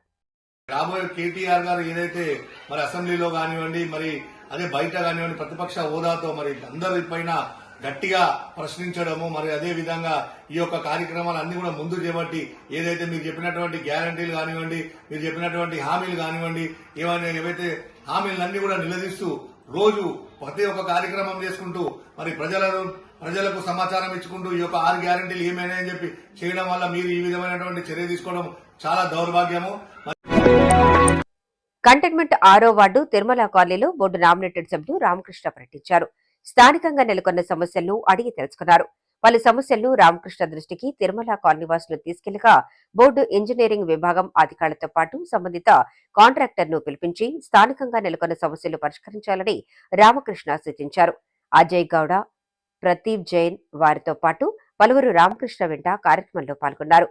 రాబోయే కేటీఆర్ గారు ఏదైతే మరి అసెంబ్లీలో కానివ్వండి, మరి అదే బయట కానివ్వండి, ప్రతిపక్ష హోదాతో మరి అందరి పైన గట్టిగా ప్రశ్నించడము, మరి అదే విధంగా ఈ యొక్క కార్యక్రమాలు అన్ని కూడా ముందు చేపట్టి ఏదైతే మీరు చెప్పినటువంటి గ్యారంటీలు కానివ్వండి, మీరు చెప్పినటువంటి హామీలు కానివ్వండి, ఏవైతే హామీలన్నీ కూడా నిలదీస్తూ రోజు ప్రతి ఒక్క కార్యక్రమం చేసుకుంటూ మరి ప్రజలకు సమాచారం ఇచ్చుకుంటూ ఈ యొక్క 6 గ్యారంటీలు ఏమైనా అని చెప్పి చేయడం వల్ల మీరు ఈ విధమైనటువంటి చర్య తీసుకోవడం చాలా దౌర్భాగ్యము.
కంటైన్మెంట్ 6వ వార్డు తిరుమల కాలనీలో బోర్డు నామినేటెడ్ సభ్యులు రామకృష్ణ పర్యటించారు. స్థానికంగా నెలకొన్న సమస్యలను అడిగి తెలుసుకున్నారు. పలు సమస్యలను రామకృష్ణ దృష్టికి తిరుమల కాలనీ వాసులు తీసుకెళ్లగా బోర్డు ఇంజనీరింగ్ విభాగం అధికారులతో పాటు సంబంధిత కాంట్రాక్టర్ను పిలిపించి స్థానికంగా నెలకొన్న సమస్యలు పరిష్కరించాలని రామకృష్ణ సూచించారు. అజయ్ గౌడ, ప్రదీప్ జైన్ వారితో పాటు పలువురు రామకృష్ణ వెంట కార్యక్రమంలో పాల్గొన్నారు.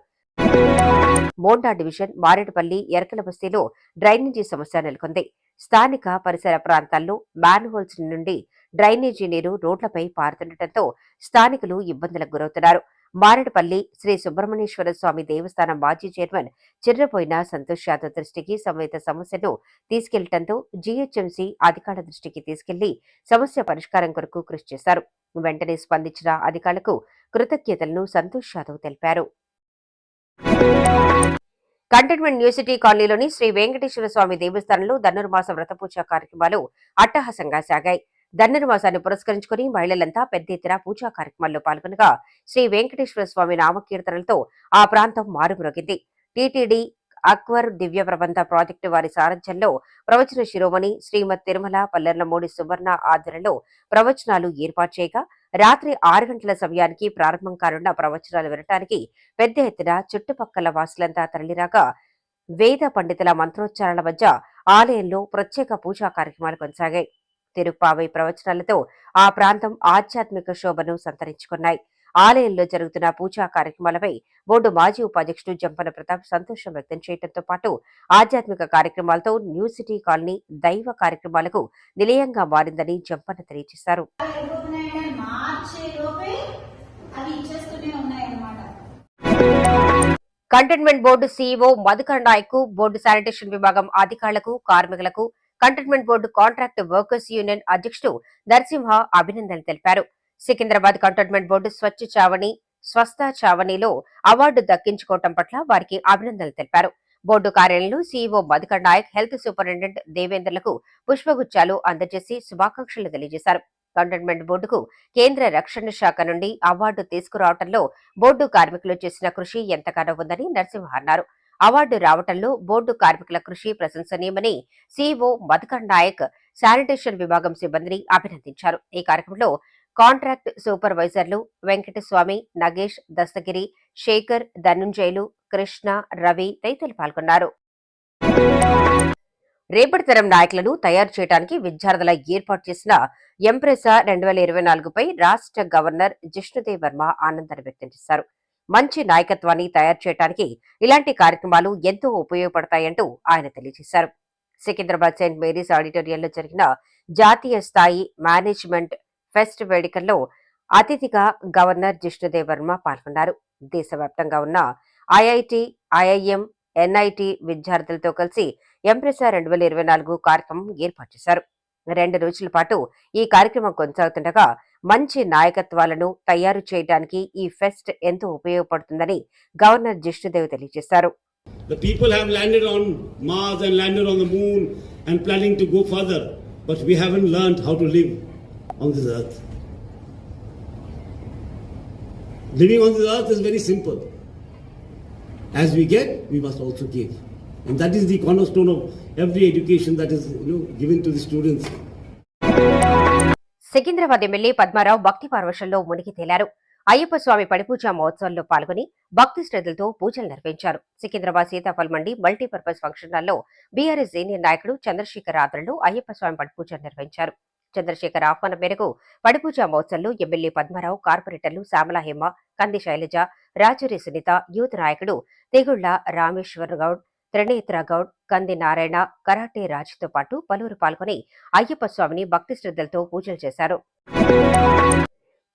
మోండా డివిజన్ మారేడుపల్లి ఎరకల బస్తీలో డ్రైనేజీ సమస్య నెలకొంది. స్థానిక పరిసర ప్రాంతాల్లో మ్యాన్హోల్స్ నుండి డ్రైనేజీ నీరు రోడ్లపై పారుతుండటంతో స్థానికులు ఇబ్బందులకు గురవుతున్నారు. మారేడుపల్లి శ్రీ సుబ్రహ్మణ్యేశ్వర స్వామి దేవస్థానం మాజీ చైర్మన్ చిర్రపోయిన సంతోష్ యాదవ్ దృష్టికి సంబంధిత సమస్యను తీసుకెళ్లడంతో జీహెచ్ఎంసీ అధికారుల దృష్టికి తీసుకెళ్లి సమస్య పరిష్కారం కొరకు కృషి చేశారు. వెంటనే స్పందించిన అధికారులకు కృతజ్ఞతలను సంతోష్ యాదవ్ తెలిపారు. కంటైన్మెంట్ న్యూ సిటీ కాలనీలోని శ్రీ వెంకటేశ్వర స్వామి దేవస్థానంలో ధనుర్మాస వ్రతపూజ కార్యక్రమాలు అట్టహాసంగా సాగాయి. ధనుర్మాసాన్ని పురస్కరించుకుని మహిళలంతా పెద్ద ఎత్తున పూజా కార్యక్రమాల్లో పాల్గొనగా శ్రీ వెంకటేశ్వర స్వామి నామకీర్తనలతో ఆ ప్రాంతం మారుమ్రోగింది. టీటీడీ అక్వర్ దివ్య ప్రబంధ ప్రాజెక్టు వారి సారథ్యంలో ప్రవచన శిరోమణి శ్రీమద్ తిరుమల పల్లెర్లమూడి సువర్ణ ఆధ్వర్యంలో ప్రవచనాలు ఏర్పాటు చేయగా రాత్రి 6 గంటల సమయానికి ప్రారంభం కానున్న ప్రవచనాలు వినటానికి పెద్ద ఎత్తున చుట్టుపక్కల వాసులంతా తరలిరాగా వేద పండితుల మంత్రోచ్చారణల మధ్య ఆలయంలో ప్రత్యేక పూజా కార్యక్రమాలు కొనసాగాయి. తిరుప్పావై ప్రవచనాలతో ఆ ప్రాంతం ఆధ్యాత్మిక శోభను సంతరించుకున్నాయి. ఆలయంలో జరుగుతున్న పూజా కార్యక్రమాలపై బోర్డు మాజీ ఉపాధ్యక్షుడు జంపన ప్రతాప్ సంతోషం వ్యక్తం చేయడంతో పాటు ఆధ్యాత్మిక కార్యక్రమాలతో న్యూ సిటీ కాలనీ దైవ కార్యక్రమాలకు నిలయంగా మారిందని జంపన తెలియజేశారు. Cantonment board CEO Madhukar Naik board sanitation విభాగం అధికారులకు, కార్మికులకు cantonment board contract workers union అధ్యక్షుడు నరసింహ అభినందనలు తెలిపారు. సికింద్రాబాద్ కంటైన్మెంట్ బోర్డు స్వస్థ చావనీలో అవార్డు దక్కించుకోవడం పట్ల వారికి అభినందనలు తెలిపారు. బోర్డు కార్యాలయంలో CEO Madhukar Nayak health superintendent దేవేందర్లకు పుష్పగుచ్చాలు అందజేసి శుభాకాంక్షలు తెలియజేశారు. కంటైన్మెంట్ బోర్డుకు కేంద్ర రక్షణ శాఖ నుండి అవార్డు తీసుకురావడంలో బోర్డు కార్మికులు చేసిన కృషి ఎంతగానో ఉందని నరసింహ అన్నారు. అవార్డు రావడంలో బోర్డు కార్మికుల కృషి ప్రశంసనీయమని సీఈఓ మధుకర్ నాయక్ శానిటేషన్ విభాగం సిబ్బందిని అభినందించారు. ఈ కార్యక్రమంలో కాంట్రాక్ట్ సూపర్వైజర్లు వెంకటస్వామి, నగేష్, దస్తగిరి, శేఖర్, ధనుంజయులు, కృష్ణ, రవి తదితరులు పాల్గొన్నారు. రేపటి తరం నాయకులను తయారు చేయడానికి విద్యార్థుల ఏర్పాటు చేసిన ఎంప్రెసా 2024పై రాష్ట్ర గవర్నర్ జిష్ణుదేవ్ వర్మ ఆనందాన్ని వ్యక్తం చేశారు. మంచి నాయకత్వాన్ని తయారు చేయడానికి ఇలాంటి కార్యక్రమాలు ఎంతో ఉపయోగపడతాయంటూ ఆయన తెలియజేశారు. సికింద్రాబాద్ సెయింట్ మేరీస్ ఆడిటోరియంలో జరిగిన జాతీయ స్థాయి మేనేజ్మెంట్ ఫెస్ట్ వేడుకల్లో అతిథిగా గవర్నర్ జిష్ణుదేవ్ వర్మ పాల్గొన్నారు. దేశవ్యాప్తంగా ఉన్న ఐఐటి, ఐఐఎం, ఎన్ఐటి విద్యార్థులతో కలిసి ఎంప్రెసా 2024 కార్యక్రమం ఏర్పాటు చేశారు. 2 రోజుల పాటు ఈ కార్యక్రమం కొనసాగుతుండగా మంచి నాయకత్వాలను తయారు చేయడానికి ఈ ఫెస్ట్ ఎంతో ఉపయోగపడుతుందని గవర్నర్ జిష్ణుదేవ్ తెలియజేశారు.
The people have landed on Mars and landed on the moon and planning to go further, but we haven't learned how to live on this earth. Living on this earth is very simple. As we get, we must also give. And that is the cornerstone of every education that is given to the students.
Secunderabad MLA Padmarao భక్తి పార్వశంలో మునిగి తేలారు. అయ్యప్ప స్వామి పడిపూజ మహోత్సవంలో పాల్గొని భక్తి శ్రద్ధలతో పూజలు నిర్వహించారు. సికింద్రాబాద్ సీతాఫల్ మండి multipurpose function హాల్లో BRS senior నాయకుడు చంద్రశేఖర్ ఆధ్వర్యంలో అయ్యప్ప స్వామి పడిపూజ నిర్వహించారు. చంద్రశేఖర్ ఆహ్వానం మేరకు పడిపూజ మహోత్సవంలో ఎమ్మెల్యే పద్మారావు, కార్పొరేటర్లు శ్యామల హేమ, కంది శైలజ, రాజూరి సునీత, యూత్ నాయకుడు తెగుళ్ల రామేశ్వర్ గౌడ్, త్రినేత్ర గౌడ్, కంది నారాయణ, కరాటే రాజ్తో పాటు పలువురు పాల్గొని అయ్యప్ప స్వామిని భక్తి శ్రద్ధలతో పూజలు చేశారు.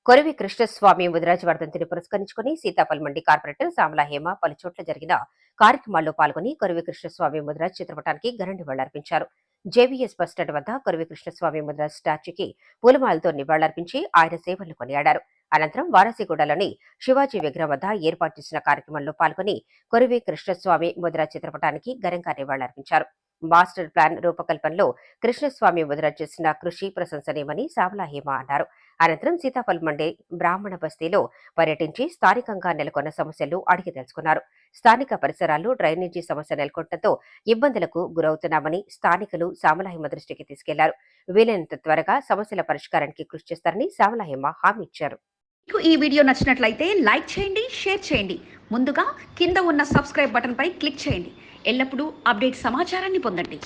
కొరివి కృష్ణస్వామి ముదిరాజ్ వర్ధంతిని పురస్కరించుకుని సీతాఫల్ మండి కార్పొరేటర్ సామల హేమ పలు చోట్ల జరిగిన కార్యక్రమాల్లో పాల్గొని కొరివి కృష్ణస్వామి ముదిరాజ్ చిత్రపటానికి ఘన నివాళులర్పించారు. జేవీఎస్ బస్టాండ్ వద్ద కొరివి కృష్ణస్వామి ముదిరాజ్ స్టాచ్యూకి పూలమాలతో నివాళులర్పించి ఆయన సేవలను కొనియాడారు. అనంతరం వారాసిగూడలోని శివాజీ విగ్రహం వద్ద ఏర్పాటు చేసిన కార్యక్రమంలో పాల్గొని కొరివి కృష్ణస్వామి ముదిరాజ్ చిత్రపటానికి ఘనంగా నివాళులర్పించారు. మాస్టర్ ప్లాన్ రూపకల్పనలో కృష్ణస్వామి ముదిరాజ్ చేసిన కృషి ప్రశంసనీయమని సామల హేమ అన్నారు. అనంతరం సీతాఫల్ మండే బ్రాహ్మణ బస్తీలో పర్యటించి స్థానికంగా నెలకొన్న సమస్యలు అడిగి తెలుసుకున్నారు. స్థానిక పరిసరాల్లో డ్రైనేజీ సమస్య నెలకొనడంతో ఇబ్బందులకు గురవుతున్నామని స్థానికులు సామల హేమ దృష్టికి తీసుకెళ్లారు. వీలైనంత త్వరగా సమస్యల పరిష్కారానికి కృషి చేస్తారని సామల హేమ హామీ ఇచ్చారు.
మీకు ఈ వీడియో నచ్చినట్లయితే లైక్ చేయండి, షేర్ చేయండి. ముందుగా కింద ఉన్న సబ్స్క్రైబ్ బటన్ పై క్లిక్ చేయండి. ఎల్లప్పుడూ అప్డేట్ సమాచారాన్ని పొందండి.